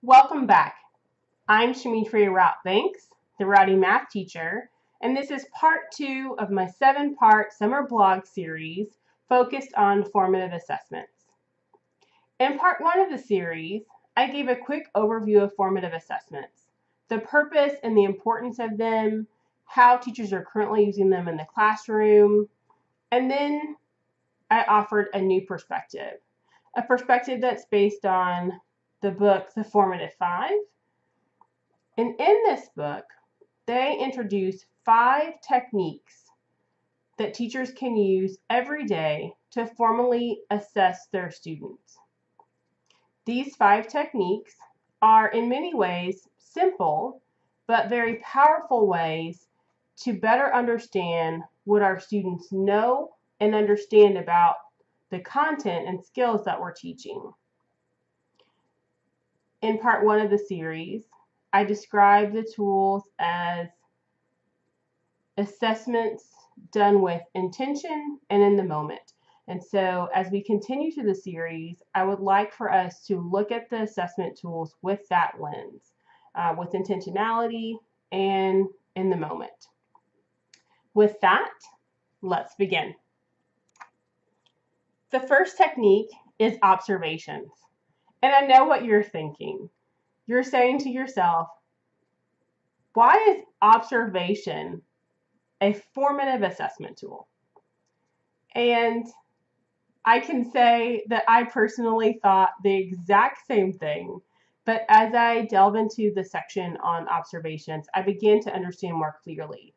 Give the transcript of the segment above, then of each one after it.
Welcome back. I'm Shamitria Rout-Banks, the Rowdy Math teacher, and this is part 2 of my 7-part summer blog series focused on formative assessments. In part 1 of the series, I gave a quick overview of formative assessments, the purpose and the importance of them, how teachers are currently using them in the classroom, and then I offered a new perspective, a perspective that's based on the book, The Formative 5. And in this book, they introduce 5 techniques that teachers can use every day to formally assess their students. These 5 techniques are in many ways simple, but very powerful ways to better understand what our students know and understand about the content and skills that we're teaching. In part 1 of the series, I described the tools as assessments done with intention and in the moment. And so as we continue through the series, I would like for us to look at the assessment tools with that lens, with intentionality and in the moment. With that, let's begin. The first technique is observations. And I know what you're thinking. You're saying to yourself, why is observation a formative assessment tool? And I can say that I personally thought the exact same thing, but as I delve into the section on observations, I began to understand more clearly.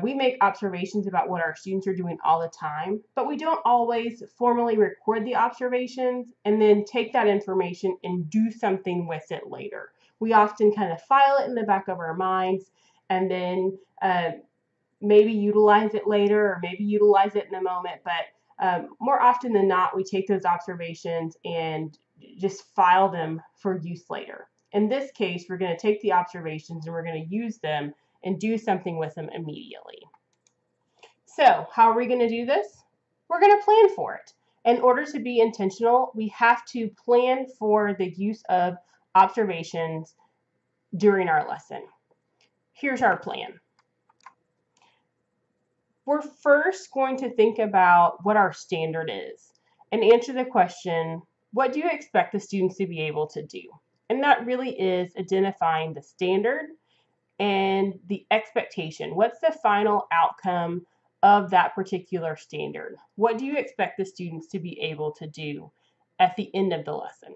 We make observations about what our students are doing all the time, but we don't always formally record the observations and then take that information and do something with it later. We often kind of file it in the back of our minds and then maybe utilize it later or maybe utilize it in the moment, but more often than not, we take those observations and just file them for use later. In this case, we're going to take the observations and we're going to use them and do something with them immediately. So how are we going to do this? We're going to plan for it. In order to be intentional, we have to plan for the use of observations during our lesson. Here's our plan. We're first going to think about what our standard is and answer the question, what do you expect the students to be able to do? And that really is identifying the standard and the expectation. What's the final outcome of that particular standard? What do you expect the students to be able to do at the end of the lesson?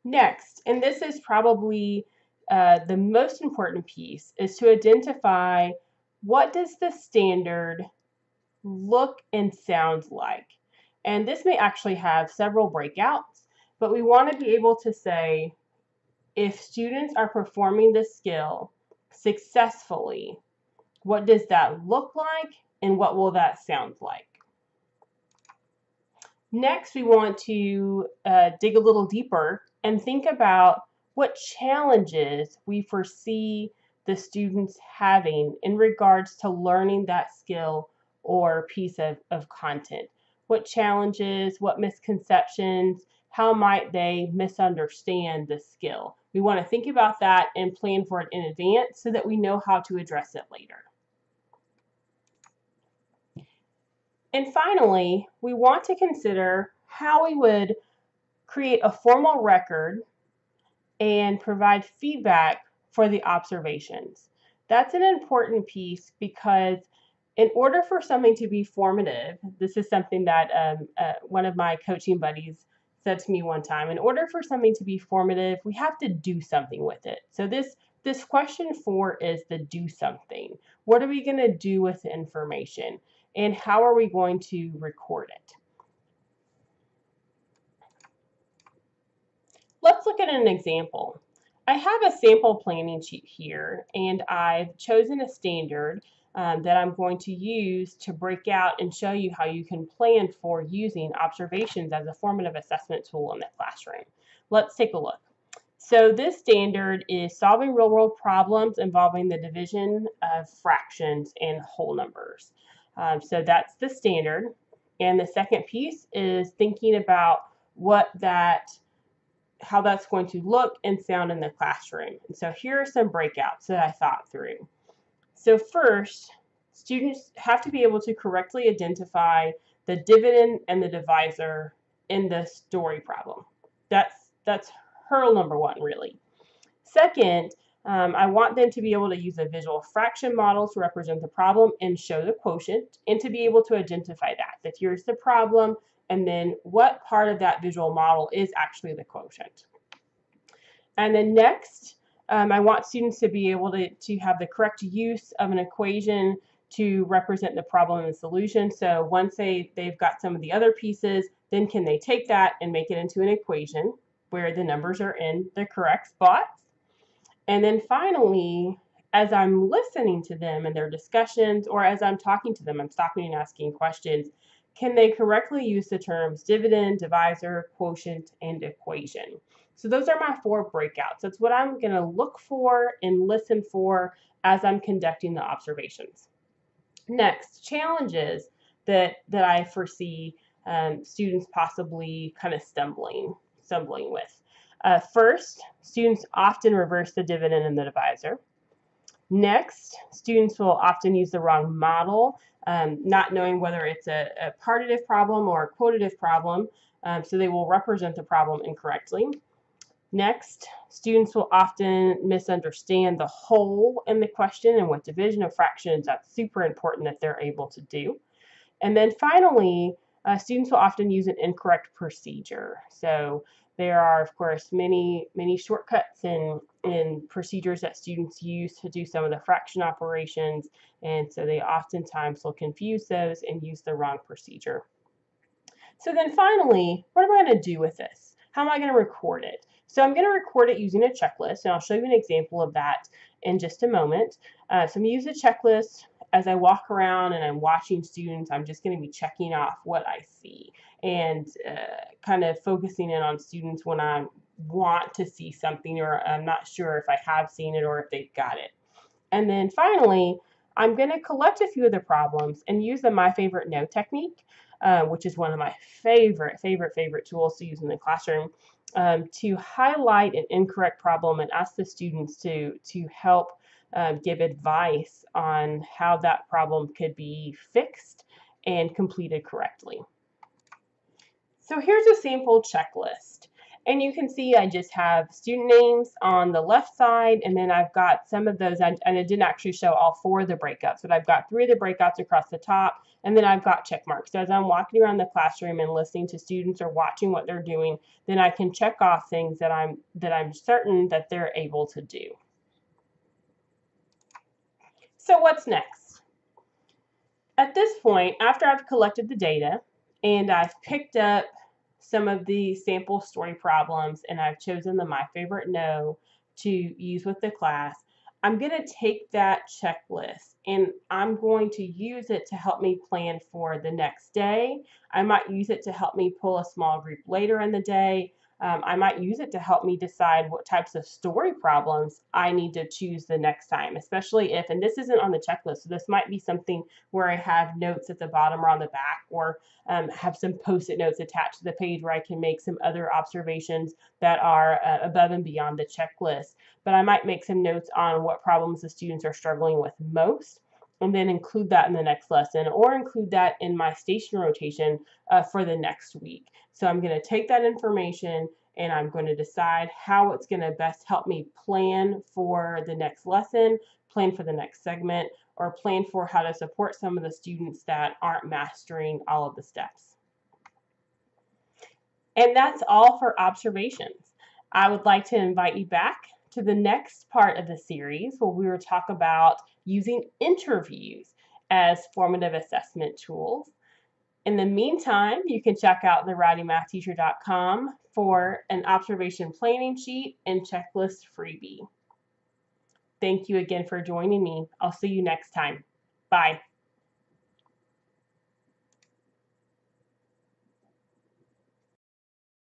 Next, and this is probably the most important piece, is to identify what does the standard look and sound like. And this may actually have several breakouts, but we want to be able to say, if students are performing this skill successfully, what does that look like and what will that sound like? Next, we want to dig a little deeper and think about what challenges we foresee the students having in regards to learning that skill or piece of content. What challenges, what misconceptions, how might they misunderstand the skill? We want to think about that and plan for it in advance so that we know how to address it later. And finally, we want to consider how we would create a formal record and provide feedback for the observations. That's an important piece because in order for something to be formative, this is something that one of my coaching buddies said to me one time, in order for something to be formative, we have to do something with it. So this question 4 is the do something. What are we going to do with the information? And how are we going to record it? Let's look at an example. I have a sample planning sheet here, and I've chosen a standard that I'm going to use to break out and show you how you can plan for using observations as a formative assessment tool in the classroom. Let's take a look. So this standard is solving real-world problems involving the division of fractions and whole numbers. So that's the standard. And the second piece is thinking about what that going to look and sound in the classroom. And so here are some breakouts that I thought through. So first, students have to be able to correctly identify the dividend and the divisor in the story problem. That's hurdle number one, really. Second, I want them to be able to use a visual fraction model to represent the problem and show the quotient, and to be able to identify that here's the problem, and then what part of that visual model is actually the quotient. And then next, I want students to be able to have the correct use of an equation to represent the problem and the solution. So once they've got some of the other pieces, then can they take that and make it into an equation where the numbers are in the correct spots? And then finally, as I'm listening to them and their discussions, or as I'm talking to them, I'm stopping and asking questions, can they correctly use the terms dividend, divisor, quotient, and equation? So those are my 4 breakouts. That's what I'm going to look for and listen for as I'm conducting the observations. Next, challenges that I foresee students possibly kind of stumbling with. First, students often reverse the dividend and the divisor. Next, students will often use the wrong model, not knowing whether it's a partitive problem or a quotative problem, so they will represent the problem incorrectly. Next, students will often misunderstand the whole in the question and what division of fractions. That's super important that they're able to do. And then finally, students will often use an incorrect procedure. So there are, of course, many shortcuts and procedures that students use to do some of the fraction operations, and so they oftentimes will confuse those and use the wrong procedure. So then finally, what am I going to do with this? How am I going to record it? So I'm going to record it using a checklist, and I'll show you an example of that in just a moment. So I'm going to use a checklist. As I walk around and I'm watching students, I'm just going to be checking off what I see and kind of focusing in on students when I want to see something, or I'm not sure if I have seen it or if they've got it. And then finally, I'm going to collect a few of the problems and use the My Favorite No technique, which is one of my favorite tools to use in the classroom, to highlight an incorrect problem and ask the students to help give advice on how that problem could be fixed and completed correctly. So here's a sample checklist. And you can see I just have student names on the left side, and then I've got some of those, and I didn't actually show all 4 of the breakouts, but I've got 3 of the breakouts across the top, and then I've got check marks. So as I'm walking around the classroom and listening to students or watching what they're doing, then I can check off things that I'm certain that they're able to do. So what's next? At this point, after I've collected the data and I've picked up some of the sample story problems and I've chosen the My Favorite No to use with the class, I'm going to take that checklist and I'm going to use it to help me plan for the next day. I might use it to help me pull a small group later in the day. I might use it to help me decide what types of story problems I need to choose the next time, especially if, and this isn't on the checklist, so this might be something where I have notes at the bottom or on the back, or have some post-it notes attached to the page where I can make some other observations that are above and beyond the checklist. But I might make some notes on what problems the students are struggling with most, and then include that in the next lesson, or include that in my station rotation for the next week. So I'm going to take that information and I'm going to decide how it's going to best help me plan for the next lesson, plan for the next segment, or plan for how to support some of the students that aren't mastering all of the steps. And that's all for observations. I would like to invite you back to the next part of the series where we will talk about using interviews as formative assessment tools. In the meantime, you can check out thewritingmathteacher.com for an observation planning sheet and checklist freebie. Thank you again for joining me. I'll see you next time. Bye.